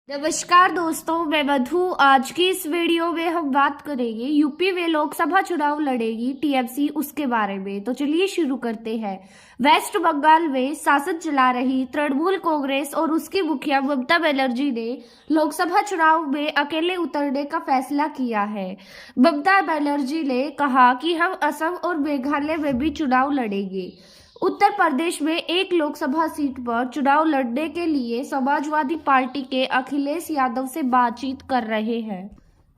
नमस्कार दोस्तों, मैं मधु। आज की इस वीडियो में हम बात करेंगे यूपी में लोकसभा चुनाव लड़ेगी टीएमसी, उसके बारे में। तो चलिए शुरू करते हैं। वेस्ट बंगाल में शासन चला रही तृणमूल कांग्रेस और उसकी मुखिया ममता बनर्जी ने लोकसभा चुनाव में अकेले उतरने का फैसला किया है। ममता बनर्जी ने कहा कि हम असम और मेघालय में भी चुनाव लड़ेंगे। उत्तर प्रदेश में एक लोकसभा सीट पर चुनाव लड़ने के लिए समाजवादी पार्टी के अखिलेश यादव से बातचीत कर रहे हैं।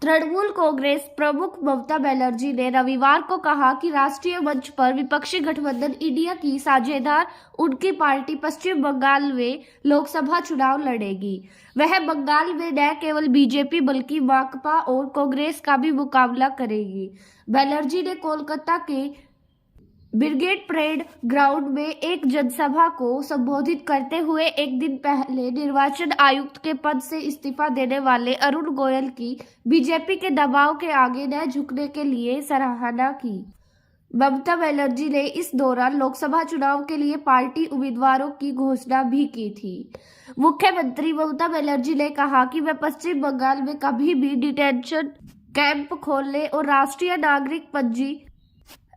तृणमूल कांग्रेस प्रमुख ममता बनर्जी ने रविवार को कहा कि राष्ट्रीय मंच पर विपक्षी गठबंधन इंडिया की साझेदार उनकी पार्टी पश्चिम बंगाल में लोकसभा चुनाव लड़ेगी। वह बंगाल में न केवल बीजेपी बल्कि माकपा और कांग्रेस का भी मुकाबला करेगी। बनर्जी ने कोलकाता के ब्रिगेड परेड ग्राउंड में एक जनसभा को संबोधित करते हुए एक दिन पहले निर्वाचन आयुक्त के पद से इस्तीफा देने वाले अरुण गोयल की बीजेपी के दबाव के आगे न झुकने के लिए सराहना की। ममता बनर्जी ने इस दौरान लोकसभा चुनाव के लिए पार्टी उम्मीदवारों की घोषणा भी की थी। मुख्यमंत्री ममता बनर्जी ने कहा कि वह पश्चिम बंगाल में कभी भी डिटेंशन कैंप खोलने और राष्ट्रीय नागरिक पंजी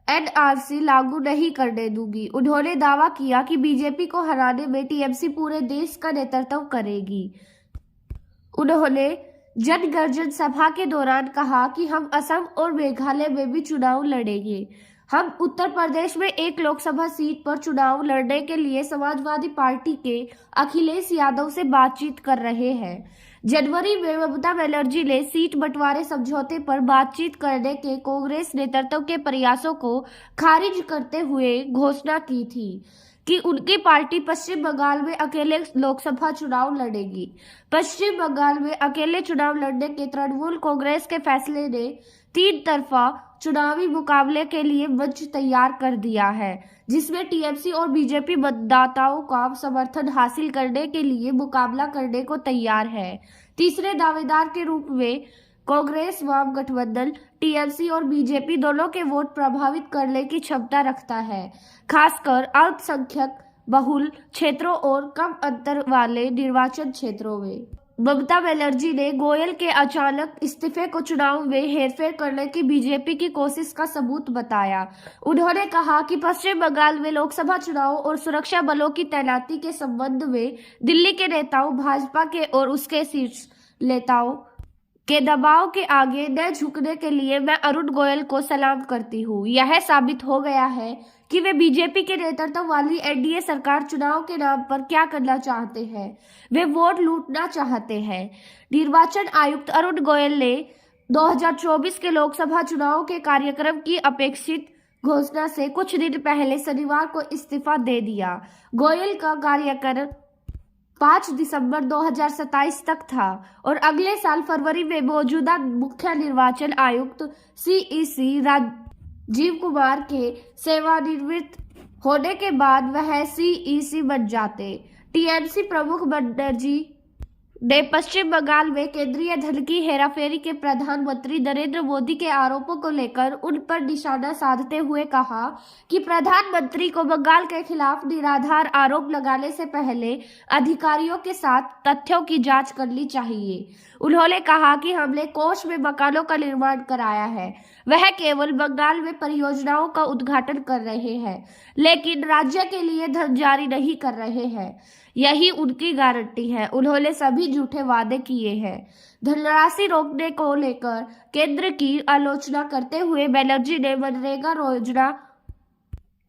एनआरसी लागू नहीं करने दूंगी। उन्होंने दावा किया कि बीजेपी को हराने में टीएमसी पूरे देश का नेतृत्व करेगी। उन्होंने जनगर्जन सभा के दौरान कहा कि हम असम और मेघालय में भी चुनाव लड़ेंगे। हम उत्तर प्रदेश में एक लोकसभा सीट पर चुनाव लड़ने के लिए समाजवादी पार्टी के अखिलेश यादव से बातचीत कर रहे हैं। जनवरी में ममता बनर्जी ने सीट बंटवारे समझौते पर बातचीत करने के कांग्रेस नेतृत्व के प्रयासों को खारिज करते हुए घोषणा की थी कि उनकी पार्टी पश्चिम बंगाल में अकेले लोकसभा चुनाव लड़ेगी। पश्चिम बंगाल में अकेले चुनाव लड़ने के तृणमूल कांग्रेस के फैसले ने तीन तरफा चुनावी मुकाबले के लिए मंच तैयार कर दिया है, जिसमें टीएमसी और बीजेपी मतदाताओं का समर्थन हासिल करने के लिए मुकाबला करने को तैयार है। तीसरे दावेदार के रूप में कांग्रेस वाम गठबंधन टीएमसी और बीजेपी दोनों के वोट प्रभावित करने की क्षमता रखता है, खासकर अल्पसंख्यक बहुल क्षेत्रों और कम अंतर वाले निर्वाचन क्षेत्रों में। ममता बनर्जी ने गोयल के अचानक इस्तीफे को चुनाव में हेरफेर करने की बीजेपी की कोशिश का सबूत बताया। उन्होंने कहा कि पश्चिम बंगाल में लोकसभा चुनाव और सुरक्षा बलों की तैनाती के संबंध में दिल्ली के नेताओं, भाजपा के और उसके शीर्ष नेताओं के दबाव के आगे न झुकने के लिए मैं अरुण गोयल को सलाम करती हूँ। यह साबित हो गया है कि वे बीजेपी के नेतृत्व वाली एनडीए सरकार चुनाव के नाम पर क्या करना चाहते हैं। वे वोट लूटना चाहते हैं। निर्वाचन आयुक्त अरुण गोयल ने 2024 के लोकसभा चुनाव के कार्यक्रम की अपेक्षित घोषणा से कुछ दिन पहले शनिवार को इस्तीफा दे दिया। गोयल का कार्यक्रम 5 दिसंबर 2027 तक था और अगले साल फरवरी में मौजूदा मुख्य निर्वाचन आयुक्त सीईसी राजीव कुमार के सेवानिवृत्त होने के बाद वह सीईसी बन जाते। टीएमसी प्रमुख बनर्जी ने पश्चिम बंगाल में केंद्रीय धन की हेराफेरी के प्रधानमंत्री नरेंद्र मोदी के आरोपों को लेकर उन पर निशाना साधते हुए कहा कि प्रधानमंत्री को बंगाल के खिलाफ निराधार आरोप लगाने से पहले अधिकारियों के साथ तथ्यों की जांच करनी चाहिए। उन्होंने कहा कि हमने कोष में मकानों का निर्माण कराया है, वह केवल बंगाल में परियोजनाओं का उद्घाटन कर रहे हैं, लेकिन राज्य के लिए धन जारी नहीं कर रहे हैं। यही उनकी गारंटी है। उन्होंने सभी झूठे वादे किए हैं। धनराशि रोकने को लेकर केंद्र की आलोचना करते हुए बनर्जी ने मनरेगा योजना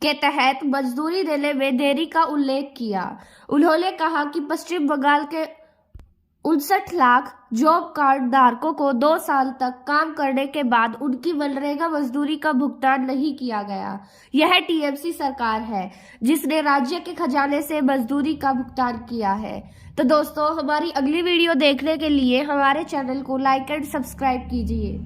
के तहत मजदूरी देने में देरी का उल्लेख किया। उन्होंने कहा कि पश्चिम बंगाल के 59 लाख जॉब कार्ड धारकों को 2 साल तक काम करने के बाद उनकी मनरेगा मजदूरी का भुगतान नहीं किया गया। यह टीएमसी सरकार है जिसने राज्य के खजाने से मजदूरी का भुगतान किया है। तो दोस्तों, हमारी अगली वीडियो देखने के लिए हमारे चैनल को लाइक एंड सब्सक्राइब कीजिए।